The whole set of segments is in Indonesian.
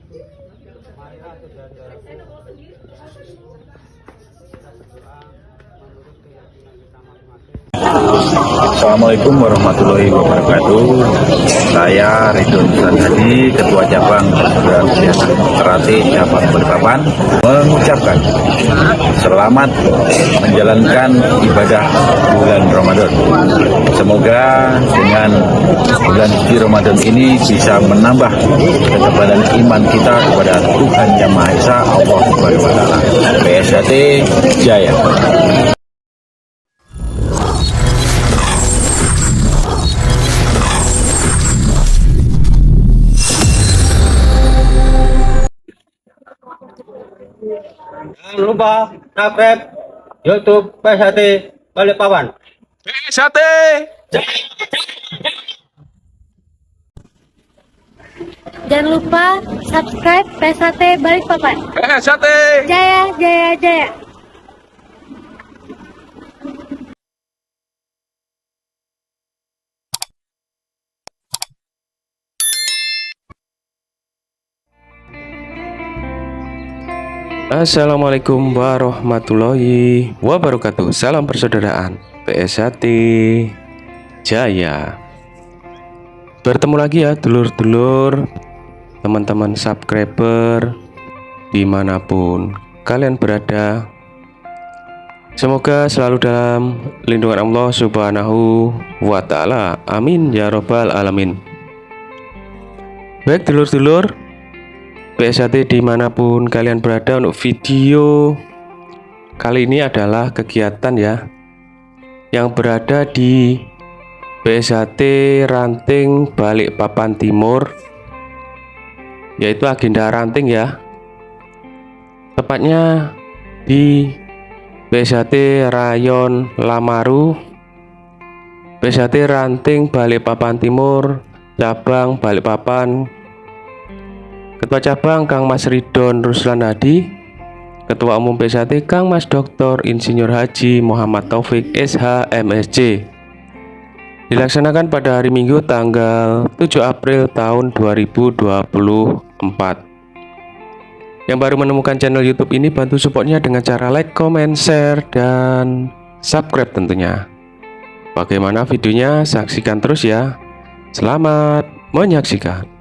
Marilah saudara-saudaraku, kita berdoa menurut keyakinan kita masing-masing. Assalamualaikum warahmatullahi wabarakatuh. Saya Ridwan Hadi, Ketua Cabang Karate Cabang Balikpapan, mengucapkan selamat menjalankan ibadah bulan Ramadan. Semoga dengan bulan suci Ramadan ini bisa menambah ketebalan iman kita kepada Tuhan Yang Maha Esa, Allah Subhanahu wa Ta'ala. PSHT Jaya. Jangan lupa subscribe YouTube PSHT Balikpapan. PSHT Jangan lupa subscribe PSHT Balikpapan. PSHT Jaya, jaya, jaya. Assalamualaikum warahmatullahi wabarakatuh. Salam persaudaraan PSHT Jaya. Bertemu lagi ya dulur-dulur, teman-teman subscriber dimanapun kalian berada. Semoga selalu dalam lindungan Allah Subhanahu wa Ta'ala. Amin ya robbal alamin. Baik dulur-dulur PSHT dimanapun kalian berada, untuk video kali ini adalah kegiatan ya yang berada di PSHT Ranting Balikpapan Timur, yaitu agenda ranting ya, tepatnya di PSHT Rayon Lamaru, PSHT Ranting Balikpapan Timur, cabang Balikpapan. Ketua Cabang Kang Mas Ridwan Ruslan Hadi, Ketua Umum PSHT Kang Mas Dr. Insinyur Haji Muhammad Taufik SH MSc. Dilaksanakan pada hari Minggu tanggal 7 April tahun 2024. Yang baru menemukan channel YouTube ini, bantu supportnya dengan cara like, comment, share, dan subscribe tentunya. Bagaimana videonya? Saksikan terus ya. Selamat menyaksikan.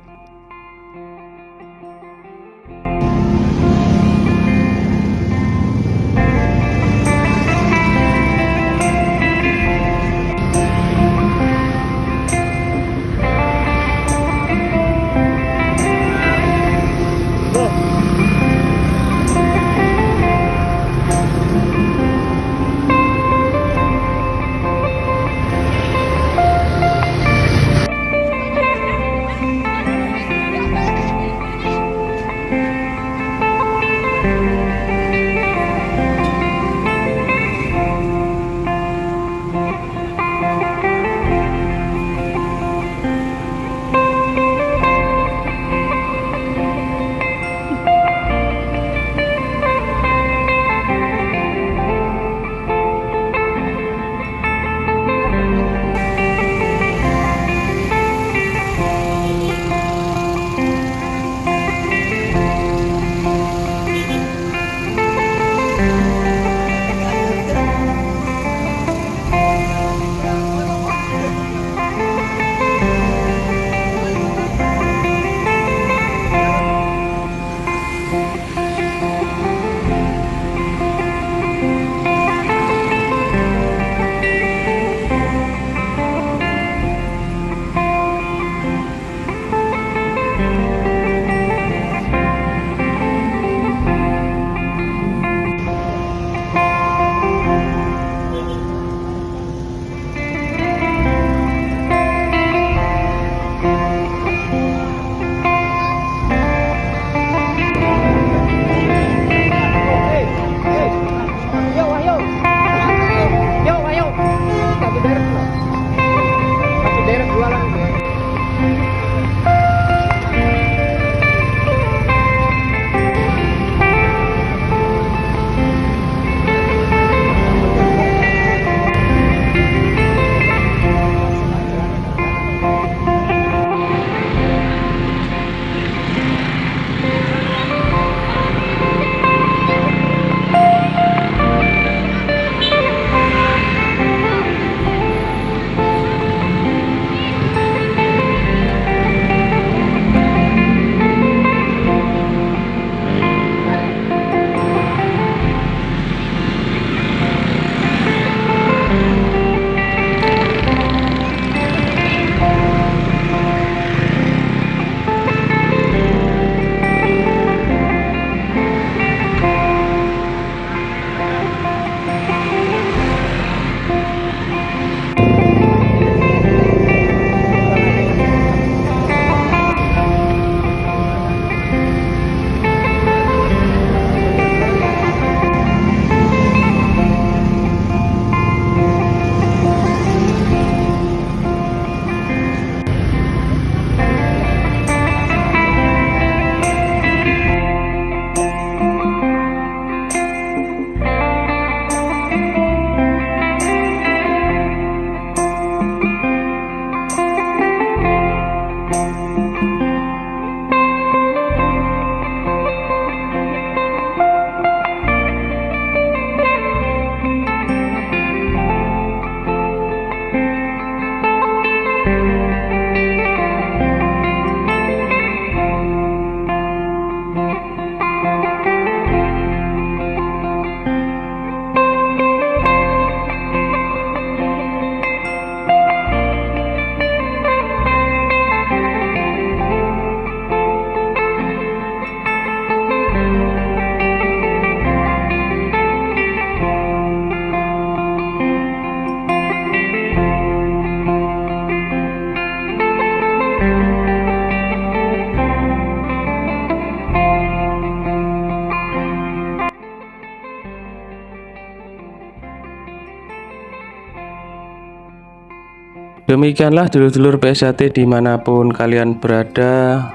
Demikianlah dulur-dulur PSHT dimanapun kalian berada,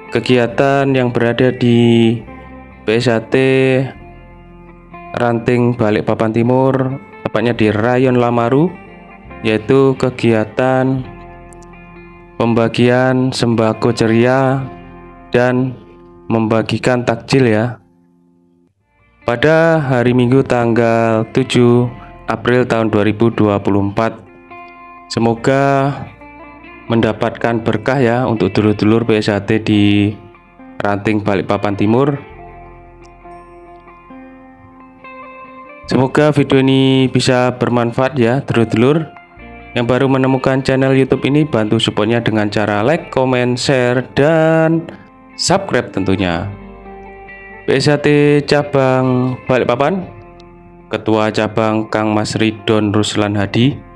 kegiatan yang berada di PSHT Ranting Balikpapan Timur, tepatnya di Rayon Lamaru, yaitu kegiatan pembagian sembako ceria dan membagikan takjil ya, pada hari Minggu tanggal 7 April tahun 2024. Semoga mendapatkan berkah ya untuk dulur-dulur PSHT di Ranting Balikpapan Timur. Semoga video ini bisa bermanfaat ya dulur-dulur. Yang baru menemukan channel YouTube ini, bantu supportnya dengan cara like, comment, share, dan subscribe tentunya. PSHT Cabang Balikpapan, Ketua Cabang Kang Mas Ridon Ruslan Hadi,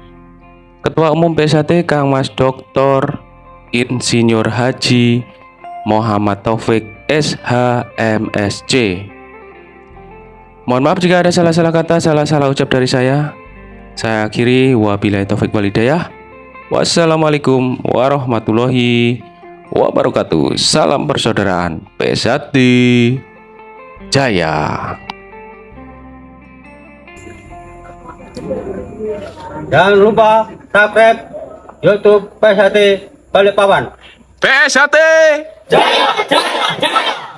Ketua Umum PSHT Kang Mas Dr. Insinyur Haji Muhammad Taufik SH.MSc. Mohon maaf jika ada salah-salah kata, salah-salah ucap dari saya. Saya akhiri, wabillahi taufik walhidayah. Wassalamualaikum warahmatullahi wabarakatuh. Salam persaudaraan PSHT Jaya. Jangan lupa subscribe YouTube PSHT Balikpapan. PSHT Jaya, jaya, jaya.